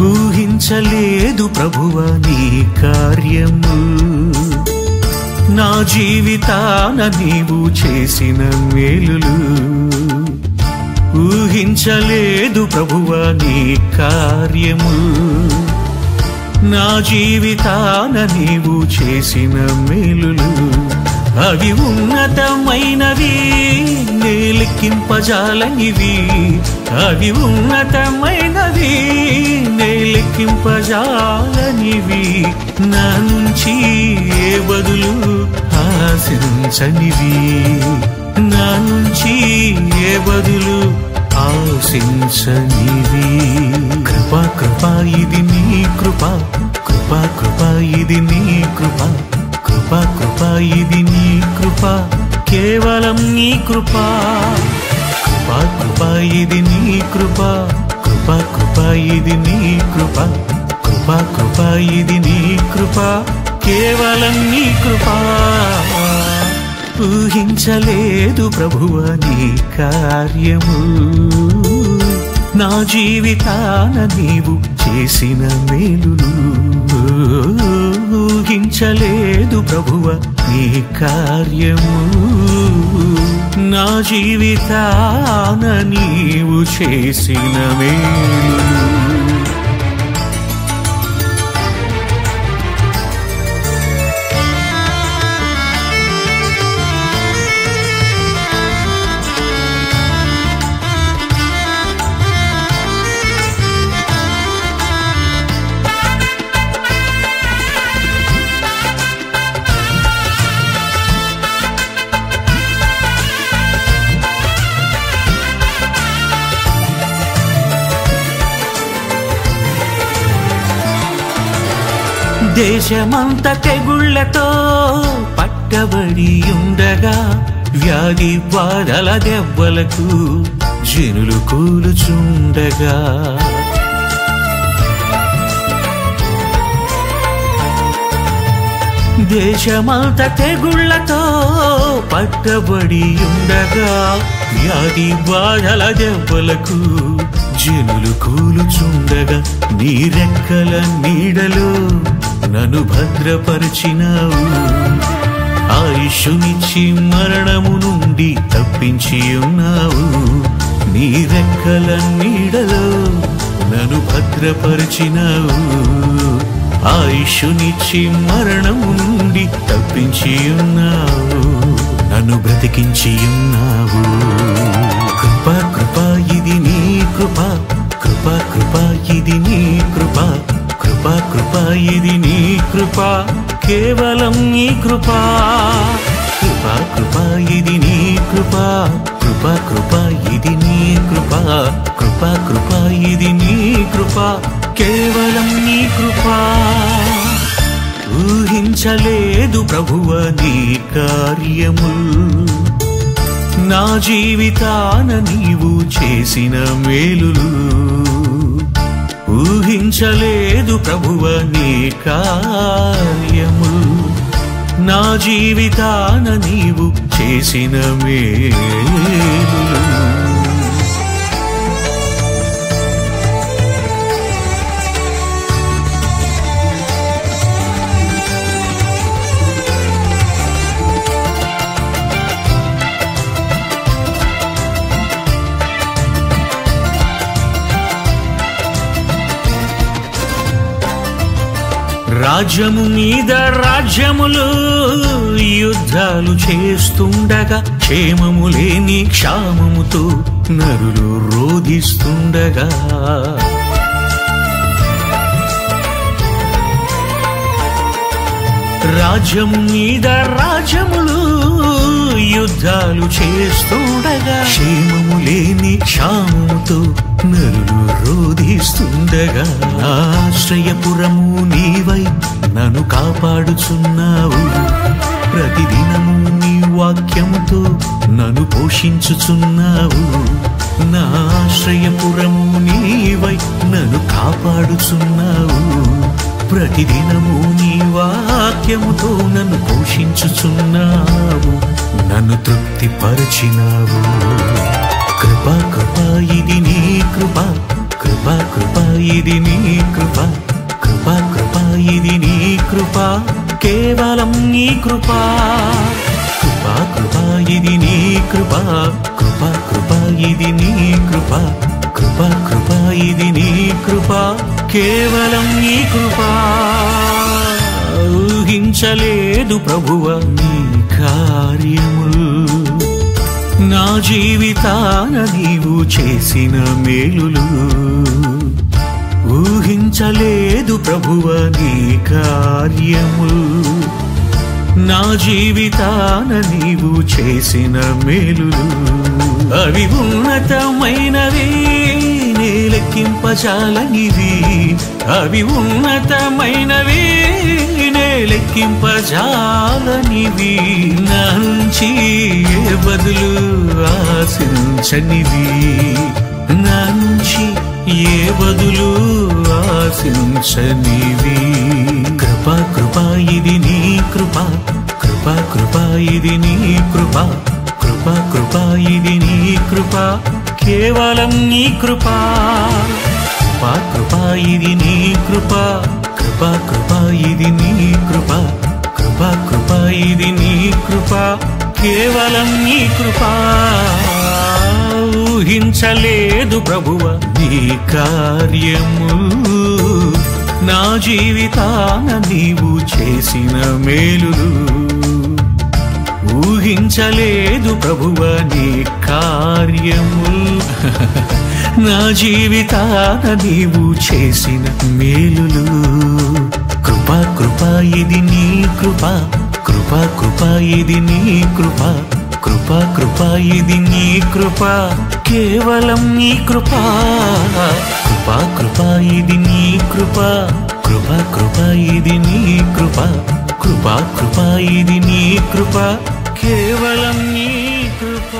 ఊహించలేదు ప్రభువా నీ కార్యము, నా జీవితాన నీవు చేసిన మేలులు. ఊహించలేదు ప్రభువా నీ కార్యము, నా జీవితాన నీవు చేసిన మేలులు. అవి ఉన్నతమైనవి, నేలెక్కింపజాలనివి. అవి ఉన్నతమైనవి, నేలెక్కింపజాలనివి. నా నుంచి ఏ బదులు ఆశించనివి, నా నుంచి ఏ బదులు ఆశించనివి. కృపా కృపా ఇది నీ కృపా, కృపా కృపా ఇది నీ కృపా, కృపా కృపా ఇది నీ కృపా, కేవలం నీ కృపా. కృపా కృపా ఇది నీ కృపా, కృపా కృపా ఇది నీ కృపా, కృపా కృపా ఇది నీ కృపా, కేవలం నీ కృపా. ఊహించలేదు ప్రభువా నీ కార్యము, నా జీవితాన నీవు చేసిన మేలులు. ఊహించలేదు ప్రభువా నీ కార్యము, నా జీవితాన నీవు చేసిన మేలులు. దేశమంత తెగుళ్లతో పట్టబడి ఉండగా, వ్యాధి బాధల దెబ్బలకు జనులు కూలుచుండగా, దేశమంత తెగుళ్లతో పట్టబడి ఉండగా, వ్యాధి బాధల దెబ్బలకు జనులు కూలుచుండగా, నీ రెక్కల నీడలో నన్ను భద్రపరిచినావు. ఆయుష్నిచ్చి మరణము నుండి తప్పించి ఉన్నావు. నీ రెక్కల నీడలో నన్ను భద్రపరిచినావు. ఆయుష్నిచ్చి మరణము నుండి తప్పించి ఉన్నావు. నన్ను బ్రతికించి ఉన్నావు. కృపా కృపా ఇది నీ కృపా, కృపా కృపా ఇది నీ కృపా, కృపా కృపా ఇది నీ కృపా, కేవలం నీ కృపా. కృపా కృపా ఇది నీ కృపా, కృపా కృపా ఇది నీ కృపా, కృపా కృపా ఇది నీ కృపా, కేవలం నీ కృపా. ఊహించలేదు ప్రభువా నీ కార్యములు, నా జీవితాన నీవు చేసిన మేలులు. ఊహించలేదు ప్రభువా నీ కార్యములు, నా జీవితాన నీవు చేసిన మేలులు. రాజ్యము మీద రాజ్యములు యుద్ధాలు చేస్తుండగా, క్షేమము లేని క్షామముతో నరులు రోధిస్తుండగా, రాజ్యము మీద రాజ్యములు యుద్ధాలు చేస్తుండగా, క్షేమము లేని క్షామముతో నరులు రోధిస్తుండగా, ఆశ్రయపురము నీవై నన్ను కాపాడుచున్నావు. ప్రతిదినము నీ వాక్యముతో నన్ను పోషించుచున్నావు. నా ఆశ్రయపురము నీవై నన్ను కాపాడుచున్నావు. ప్రతిదినము నీ వాక్యముతో నన్ను పోషించుచున్నావు. నన్ను తృప్తిపరచినావు. కృప కృప ఇది నీ కృప, కృప కృప ఇది నీ కృప, కృప కృప ఇది నీ కృప, కేవలం నీ కృప. కృప కృప ఇది నీ కృప, కృప కృప ఇది నీ కృప, కృప కృప ఇది నీ కృప, కేవలం నీ కృప. ఊహించలేదు ప్రభువ నీ కార్యములు, నా జీవితాన నీవు చేసిన మేలులు. ఊహించలేదు ప్రభువ నీ కార్యములు, నా జీవితాన నీవు చేసిన మేలులు. అవి ఉన్నతమైనవి, లెక్కింపజాలనివి. అవి ఉన్నతమైనవి, లెక్కింపజాలనివి. నా నుంచి ఏ బదులు ఆశించనివి, నా నుంచి ఏ బదులు ఆశించనివి. కృప కృప ఇది నీ కృప, కృప కృప ఇది నీ కృప, కృప కృప ఇది నీ కృప, కేవలం నీ కృప. కృప కృప ఇది నీ కృప, కృప కృప ఇది నీ కృప, కృప కృప ఇది నీ కృప, కేవలం నీ కృప. ఊహించలేదు ప్రభువ నీ కార్యము, నా జీవితాన నీవు చేసిన మేలులు. ఊహించలేదు ప్రభువ నీ కార్యము, నా జీవితాన నీవు చేసిన మేలులు. కృప కృప ఇది నీ కృప, కృప కృప ఇది నీ కృప, కృప కృప ఇది నీ కృప, కేవలం నీ కృప. కృప కృప ఇది నీ కృప, కృప కృప ఇది నీ కృప, కృప కృప ఇది నీ కృప, కేవలం నీ కృప.